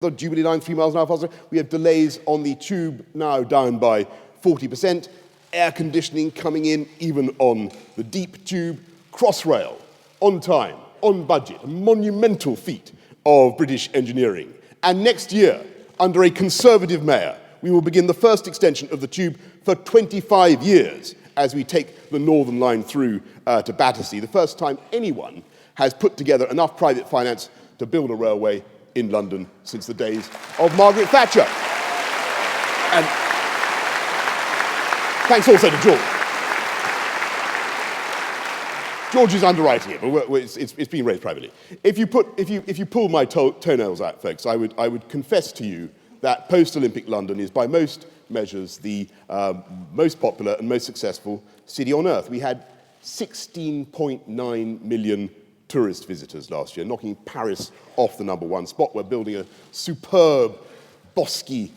The Jubilee line 3 miles an hour faster. We have delays on the tube now down by 40%. Air conditioning coming in even on the deep tube. Crossrail, on time, on budget. A monumental feat of British engineering. And next year, under a Conservative mayor, we will begin the first extension of the tube for 25 years as we take the Northern Line through to Battersea. The first time anyone has put together enough private finance to build a railway in London since the days of Margaret Thatcher. And thanks also to George. George is underwriting it, but it's being raised privately. If you pull my toenails out, folks, I would confess to you that post-Olympic London is by most measures the most popular and most successful city on earth. We had 16.9 million tourist visitors last year, knocking Paris off the #1 spot. We're building a superb, bosky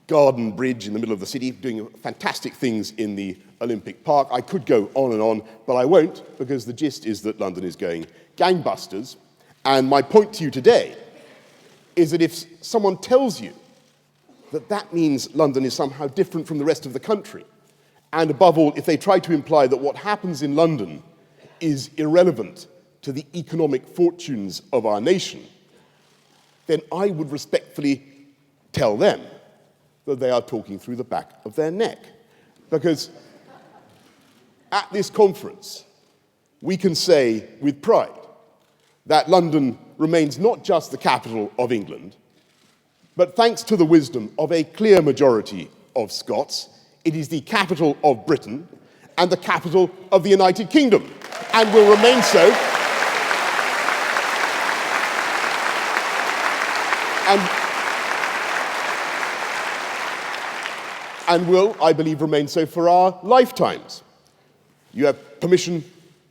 garden bridge in the middle of the city, doing fantastic things in the Olympic Park. I could go on, but I won't, because the gist is that London is going gangbusters. And my point to you today is that if someone tells you that that means London is somehow different from the rest of the country, and above all, if they try to imply that what happens in London is irrelevant to the economic fortunes of our nation, then I would respectfully tell them that they are talking through the back of their neck. Because at this conference, we can say with pride that London remains not just the capital of England, but thanks to the wisdom of a clear majority of Scots, it is the capital of Britain and the capital of the United Kingdom, and will remain so. And will, I believe, remain so for our lifetimes. You have permission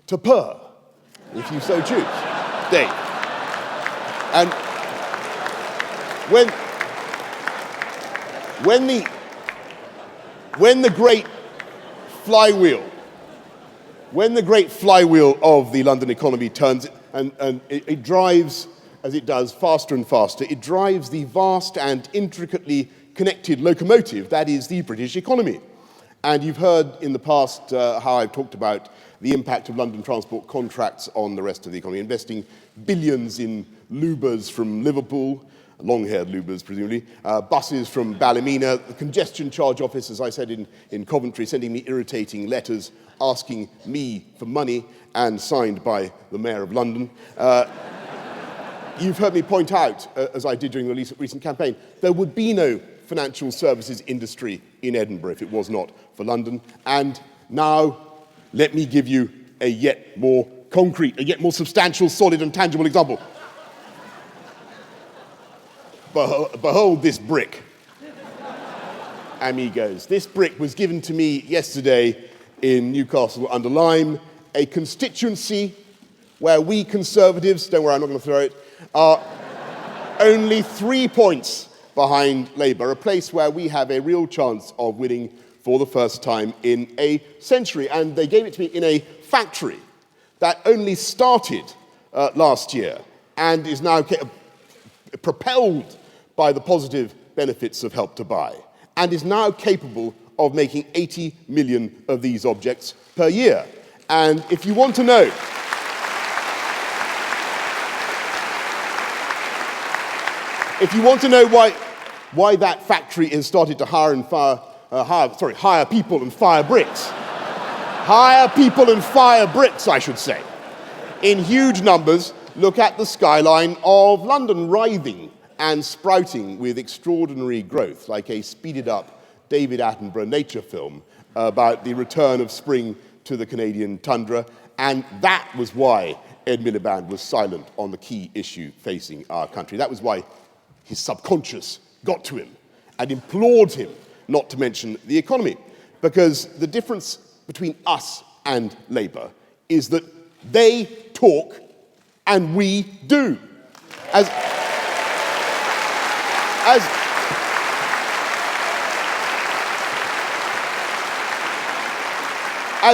to purr, if you so choose, Dave. And when the great flywheel of the London economy turns, and it drives, as it does, faster and faster, it drives the vast and intricately connected locomotive that is the British economy. And you've heard in the past how I've talked about the impact of London transport contracts on the rest of the economy, investing billions in Lubers from Liverpool, long-haired Lubers presumably, buses from Ballymena, the congestion charge office, as I said, in Coventry, sending me irritating letters asking me for money and signed by the Mayor of London. You've heard me point out, as I did during the recent campaign, there would be no financial services industry in Edinburgh if it was not for London. And now, let me give you a yet more concrete, a yet more substantial, solid and tangible example. Behold this brick, amigos. This brick was given to me yesterday in Newcastle under Lyme, a constituency where we Conservatives, don't worry, I'm not going to throw it, are only 3 points behind Labour, a place where we have a real chance of winning for the first time in a century. And they gave it to me in a factory that only started last year and is now propelled by the positive benefits of Help to Buy, and is now capable of making 80 million of these objects per year. And if you want to know why that factory has started to hire people and fire bricks, I should say, in huge numbers, look at the skyline of London, writhing and sprouting with extraordinary growth, like a speeded-up David Attenborough nature film about the return of spring to the Canadian tundra. And that was why Ed Miliband was silent on the key issue facing our country. That was why his subconscious got to him and implored him not to mention the economy. Because the difference between us and Labour is that they talk and we do. As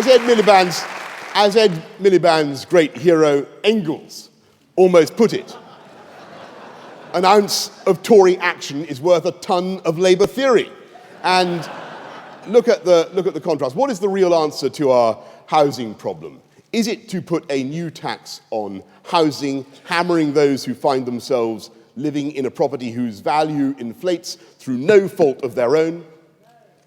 Ed Miliband's great hero Engels almost put it, an ounce of Tory action is worth a ton of Labour theory. And look at the contrast. What is the real answer to our housing problem? Is it to put a new tax on housing, hammering those who find themselves living in a property whose value inflates through no fault of their own,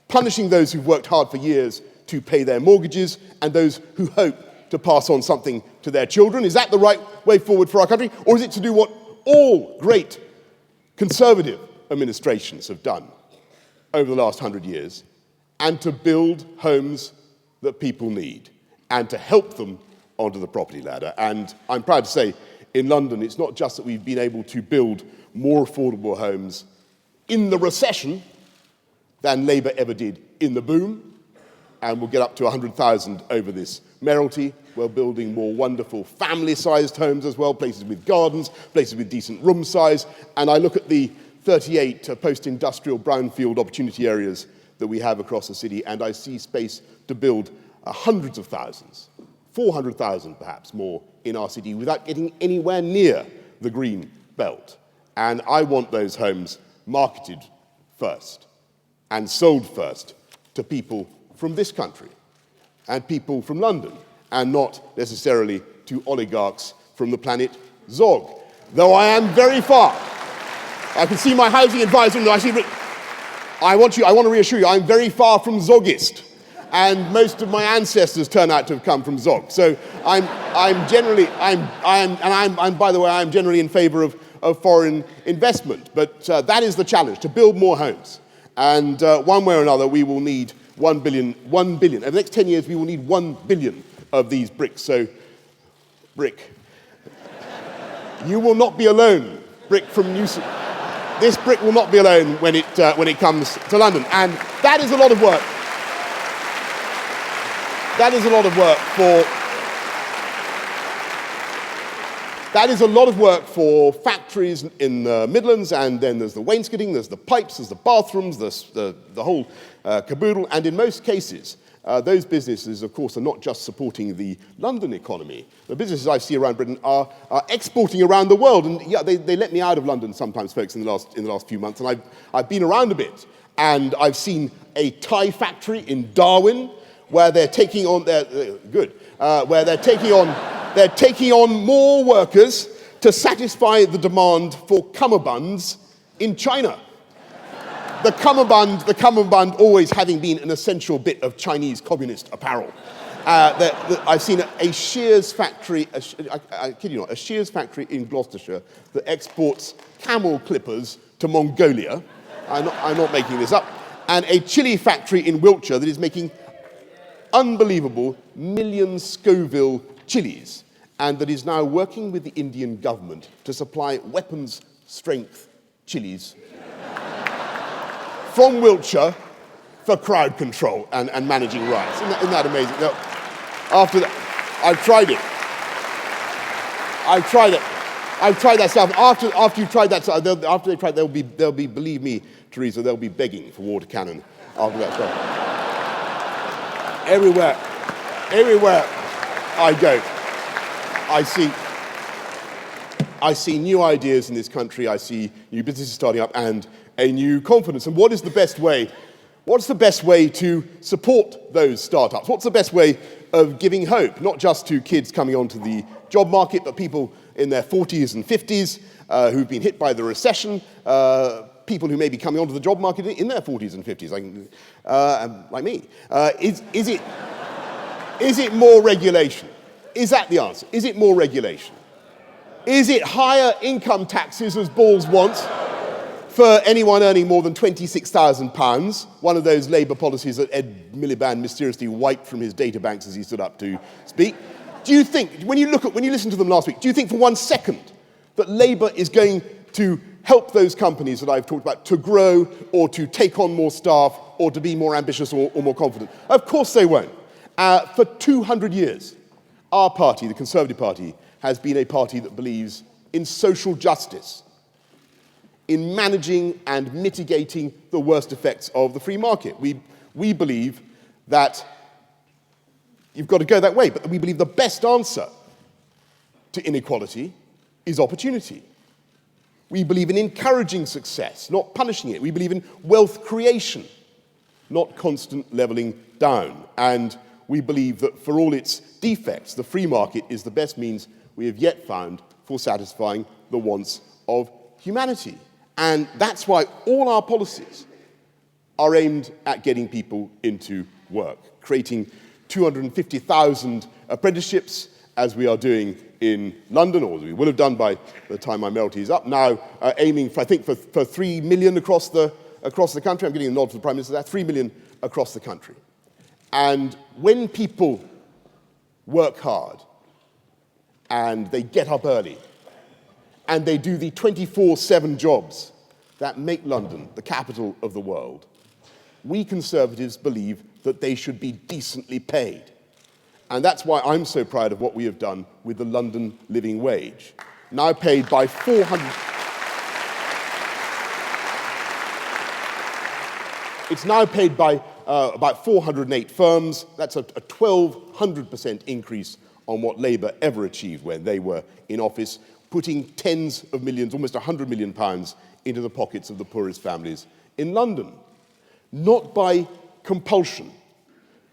punishing those who've worked hard for years to pay their mortgages, and those who hope to pass on something to their children? Is that the right way forward for our country? Or is it to do what all great conservative administrations have done over the last 100 years, and to build homes that people need, and to help them onto the property ladder? And I'm proud to say, in London, it's not just that we've been able to build more affordable homes in the recession than Labour ever did in the boom, and we'll get up to 100,000 over this mayoralty. We're building more wonderful family-sized homes as well, places with gardens, places with decent room size. And I look at the 38 post-industrial brownfield opportunity areas that we have across the city, and I see space to build hundreds of thousands, 400,000 perhaps more in our city without getting anywhere near the green belt. And I want those homes marketed first and sold first to people from this country and people from London, and not necessarily to oligarchs from the planet Zog. Though I am very far. I can see my housing advisor, I want to reassure you, I'm very far from Zogist. And most of my ancestors turn out to have come from Zog. So I'm generally in favour of foreign investment. But that is the challenge, to build more homes. And one way or another, we will need 1 billion. Over the next 10 years, we will need 1 billion of these bricks. So, brick. You will not be alone, brick from Newsom. This brick will not be alone when it comes to London. And that is a lot of work. That is a lot of work for factories in the Midlands, and then there's the wainscoting, there's the pipes, there's the bathrooms, the whole caboodle. And in most cases, those businesses, of course, are not just supporting the London economy. The businesses I see around Britain are exporting around the world. And yeah, they let me out of London sometimes, folks, in the last few months. And I've been around a bit, and I've seen a tie factory in Darwin, where they're taking on more workers to satisfy the demand for cummerbunds in China. The cummerbund always having been an essential bit of Chinese communist apparel. I've seen a shears factory, I kid you not, a shears factory in Gloucestershire that exports camel clippers to Mongolia. I'm not making this up. And a chili factory in Wiltshire that is making unbelievable million Scoville chilies, and that is now working with the Indian government to supply weapons strength chilies from Wiltshire for crowd control and managing riots. Isn't that amazing? Now, after that, I've tried that stuff. After you've tried that stuff, after they try, they'll be, believe me, Teresa, they'll be begging for water cannon after that stuff. Everywhere I go, I see new ideas in this country. I see new businesses starting up and a new confidence. And what is the best way? What's the best way to support those startups? What's the best way of giving hope, not just to kids coming onto the job market, but people in their 40s and 50s who've been hit by the recession, people who may be coming onto the job market in their 40s and 50s, like me. Is it more regulation? Is that the answer? Is it more regulation? Is it higher income taxes, as Balls wants, for anyone earning more than £26,000? One of those Labour policies that Ed Miliband mysteriously wiped from his databanks as he stood up to speak. Do you think, when you listen to them last week, do you think for 1 second that Labour is going to help those companies that I've talked about to grow, or to take on more staff, or to be more ambitious or more confident? Of course they won't. For 200 years, our party, the Conservative Party, has been a party that believes in social justice, in managing and mitigating the worst effects of the free market. We believe that you've got to go that way, but we believe the best answer to inequality is opportunity. We believe in encouraging success, not punishing it. We believe in wealth creation, not constant levelling down. And we believe that for all its defects, the free market is the best means we have yet found for satisfying the wants of humanity. And that's why all our policies are aimed at getting people into work, creating 250,000 apprenticeships, as we are doing in London, or as we will have done by the time my mayoralty is up, now aiming, for 3 million across the country. I'm getting a nod from the Prime Minister there, 3 million across the country. And when people work hard, and they get up early, and they do the 24/7 jobs that make London the capital of the world, we Conservatives believe that they should be decently paid. And that's why I'm so proud of what we have done with the London living wage. Now paid by 400... It's now paid by about 408 firms. That's a 1,200% increase on what Labour ever achieved when they were in office, putting tens of millions, almost £100 million into the pockets of the poorest families in London. Not by compulsion,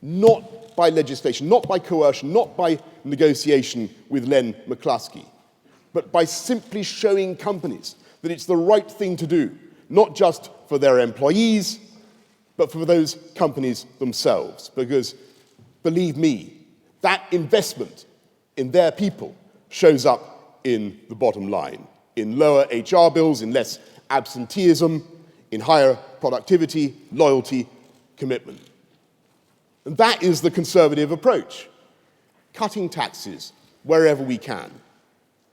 not by legislation, not by coercion, not by negotiation with Len McCluskey, but by simply showing companies that it's the right thing to do, not just for their employees, but for those companies themselves. Because, believe me, that investment in their people shows up in the bottom line, in lower HR bills, in less absenteeism, in higher productivity, loyalty, commitment. And that is the Conservative approach. Cutting taxes wherever we can.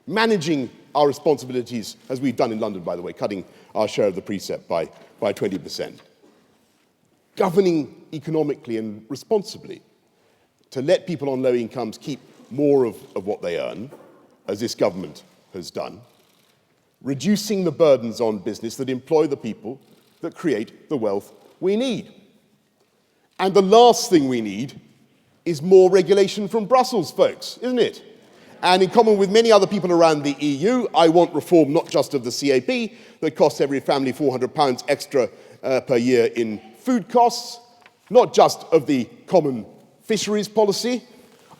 Managing our responsibilities, as we've done in London, by the way, cutting our share of the precept by 20%. Governing economically and responsibly to let people on low incomes keep more of what they earn, as this government has done. Reducing the burdens on business that employ the people that create the wealth we need. And the last thing we need is more regulation from Brussels, folks, isn't it? And in common with many other people around the EU, I want reform not just of the CAP that costs every family £400 extra per year in food costs, not just of the common fisheries policy.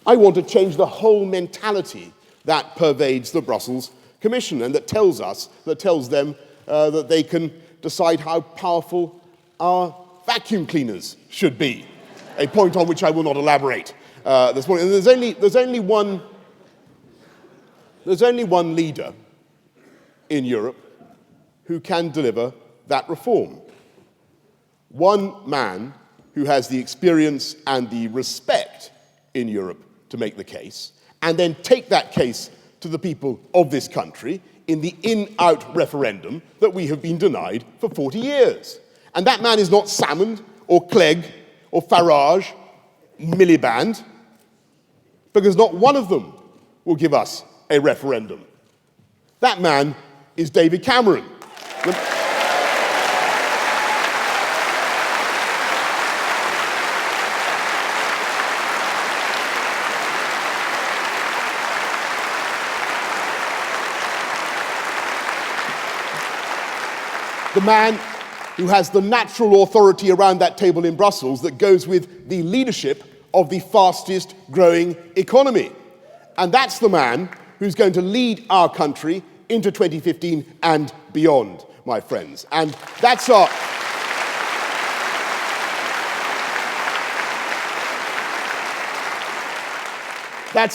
I want to change the whole mentality that pervades the Brussels Commission and that tells them that they can decide how powerful our vacuum cleaners should be, a point on which I will not elaborate this morning. And there's only one leader in Europe who can deliver that reform. One man who has the experience and the respect in Europe to make the case, and then take that case to the people of this country in the in-out referendum that we have been denied for 40 years. And that man is not Salmond or Clegg or Farage, Miliband, because not one of them will give us a referendum. That man is David Cameron. The man who has the natural authority around that table in Brussels that goes with the leadership of the fastest growing economy. And that's the man who's going to lead our country into 2015 and beyond, my friends. And that's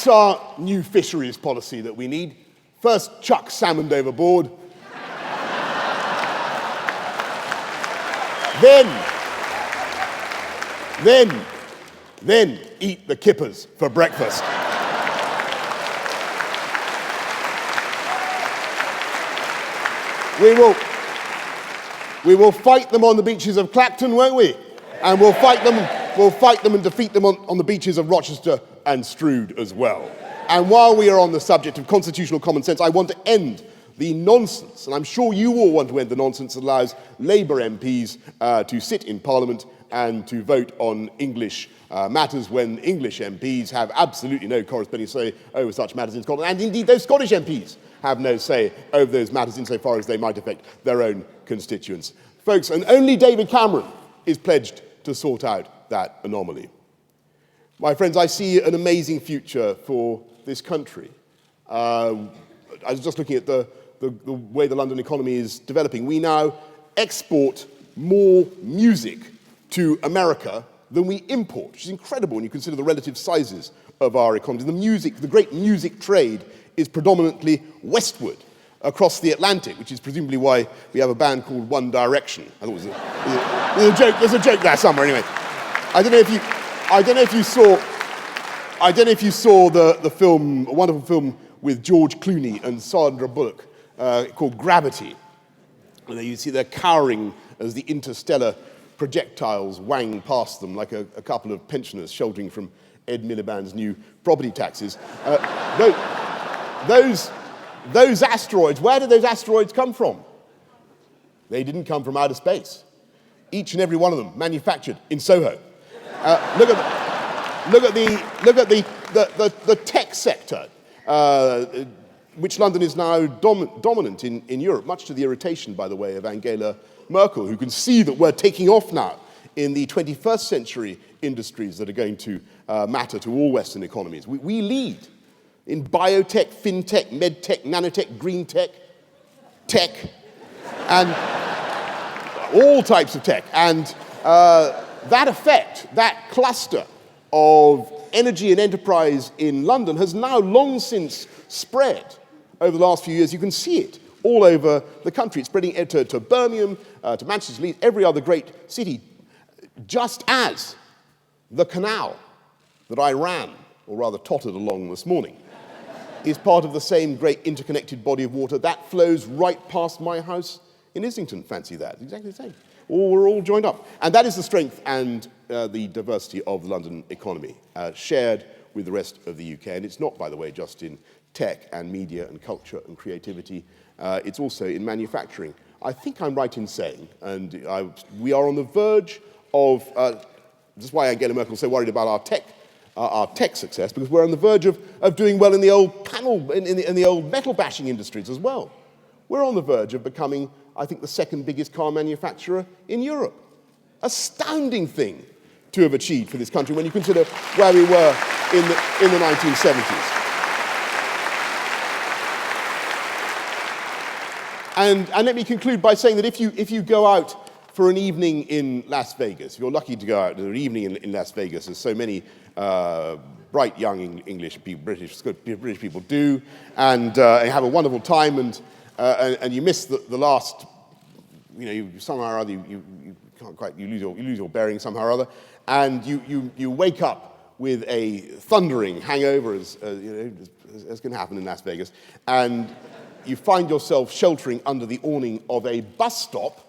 our new fisheries policy that we need. First, chuck Salmond overboard. Then eat the kippers for breakfast. We will fight them on the beaches of Clacton, won't we? And we'll fight them and defeat them on the beaches of Rochester and Strood as well. And while we are on the subject of constitutional common sense, I want to end the nonsense, and I'm sure you all want to end the nonsense that allows Labour MPs to sit in Parliament and to vote on English matters when English MPs have absolutely no corresponding say over such matters in Scotland. And indeed, those Scottish MPs have no say over those matters insofar as they might affect their own constituents. Folks, and only David Cameron is pledged to sort out that anomaly. My friends, I see an amazing future for this country. I was just looking at the way the London economy is developing. We now export more music to America than we import, which is incredible when you consider the relative sizes of our economies. The great music trade is predominantly westward, across the Atlantic, which is presumably why we have a band called One Direction. I thought there's a joke there somewhere anyway. I don't know if you saw the film, a wonderful film with George Clooney and Sandra Bullock called Gravity. And you see they're cowering as the interstellar projectiles wang past them like a couple of pensioners sheltering from Ed Miliband's new property taxes. Those asteroids, where did those asteroids come from? They didn't come from outer space. Each and every one of them manufactured in Soho. Look at the tech sector, which London is now dominant in Europe, much to the irritation, by the way, of Angela Merkel, who can see that we're taking off now in the 21st century industries that are going to matter to all Western economies. We lead in biotech, fintech, medtech, nanotech, green tech, and all types of tech. And that effect, that cluster of energy and enterprise in London has now long since spread over the last few years. You can see it all over the country. It's spreading to Birmingham, to Manchester, Leeds, every other great city, just as the canal that I ran, or rather tottered along this morning, is part of the same great interconnected body of water that flows right past my house in Islington. Fancy that. Exactly the same. We're all joined up. And that is the strength and the diversity of the London economy, shared with the rest of the UK. And it's not, by the way, just in tech and media and culture and creativity. It's also in manufacturing. I think I'm right in saying, and we are on the verge of, this is why Angela Merkel is so worried about our tech success, because we're on the verge of doing well in the old panel, in the old metal bashing industries as well. We're on the verge of becoming, I think, the second biggest car manufacturer in Europe. Astounding thing to have achieved for this country when you consider where we were in the 1970s. And let me conclude by saying that if you go out for an evening in Las Vegas, if you're lucky to go out for an evening in Las Vegas, as so many bright young English people, British people do, and have a wonderful time, and you miss the last, you somehow or other you can't quite, you lose your bearings somehow or other, and you wake up with a thundering hangover, as can happen in Las Vegas, and you find yourself sheltering under the awning of a bus stop.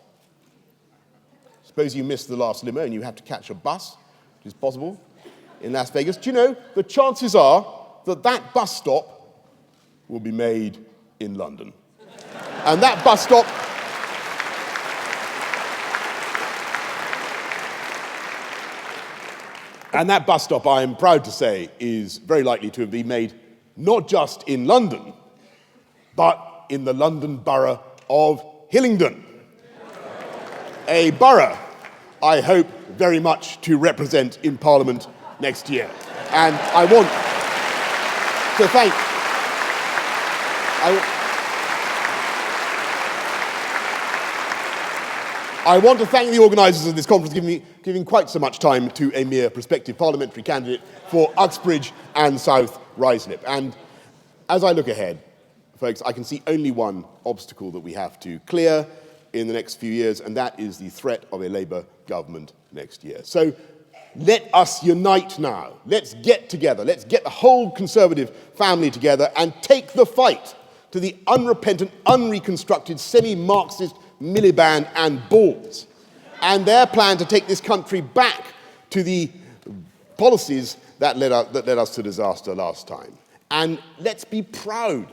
Suppose you miss the last limo and you have to catch a bus, which is possible in Las Vegas. Do you know, the chances are that that bus stop will be made in London. And that bus stop I am proud to say, is very likely to be made not just in London, but in the London borough of Hillingdon. A borough I hope very much to represent in Parliament next year. And I want to thank the organisers of this conference for giving quite so much time to a mere prospective parliamentary candidate for Uxbridge and South Ruislip. And as I look ahead, folks, I can see only one obstacle that we have to clear in the next few years, and that is the threat of a Labour government next year. So let us unite now. Let's get together. Let's get the whole Conservative family together and take the fight to the unrepentant, unreconstructed, semi-Marxist Miliband and Balls and their plan to take this country back to the policies that led us to disaster last time. And let's be proud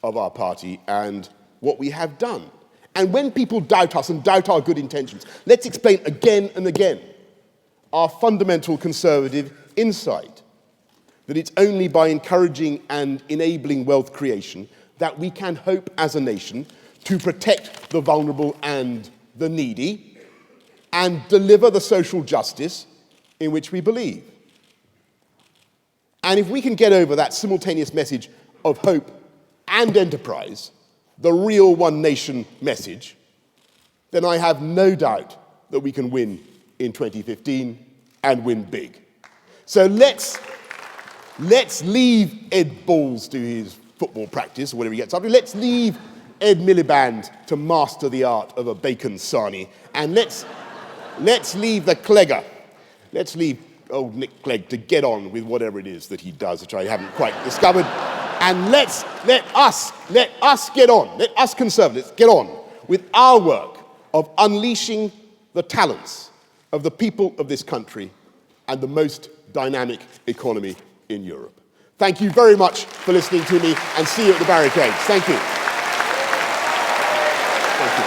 of our party and what we have done. And when people doubt us and doubt our good intentions, let's explain again and again our fundamental conservative insight, that it's only by encouraging and enabling wealth creation that we can hope as a nation to protect the vulnerable and the needy and deliver the social justice in which we believe. And if we can get over that simultaneous message of hope and enterprise, the real one nation message, then I have no doubt that we can win in 2015 and win big. So let's leave Ed Balls to his football practice or whatever he gets up to. Let's leave Ed Miliband to master the art of a bacon sarnie. And let's leave the Clegger. Let's leave old Nick Clegg to get on with whatever it is that he does, which I haven't quite discovered. And let us get on, let us Conservatives get on with our work of unleashing the talents of the people of this country and the most dynamic economy in Europe. Thank you very much for listening to me, and see you at the barricades. Thank you. Thank you.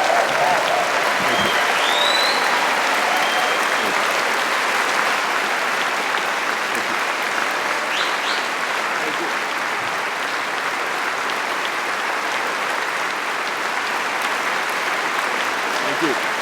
Thank you.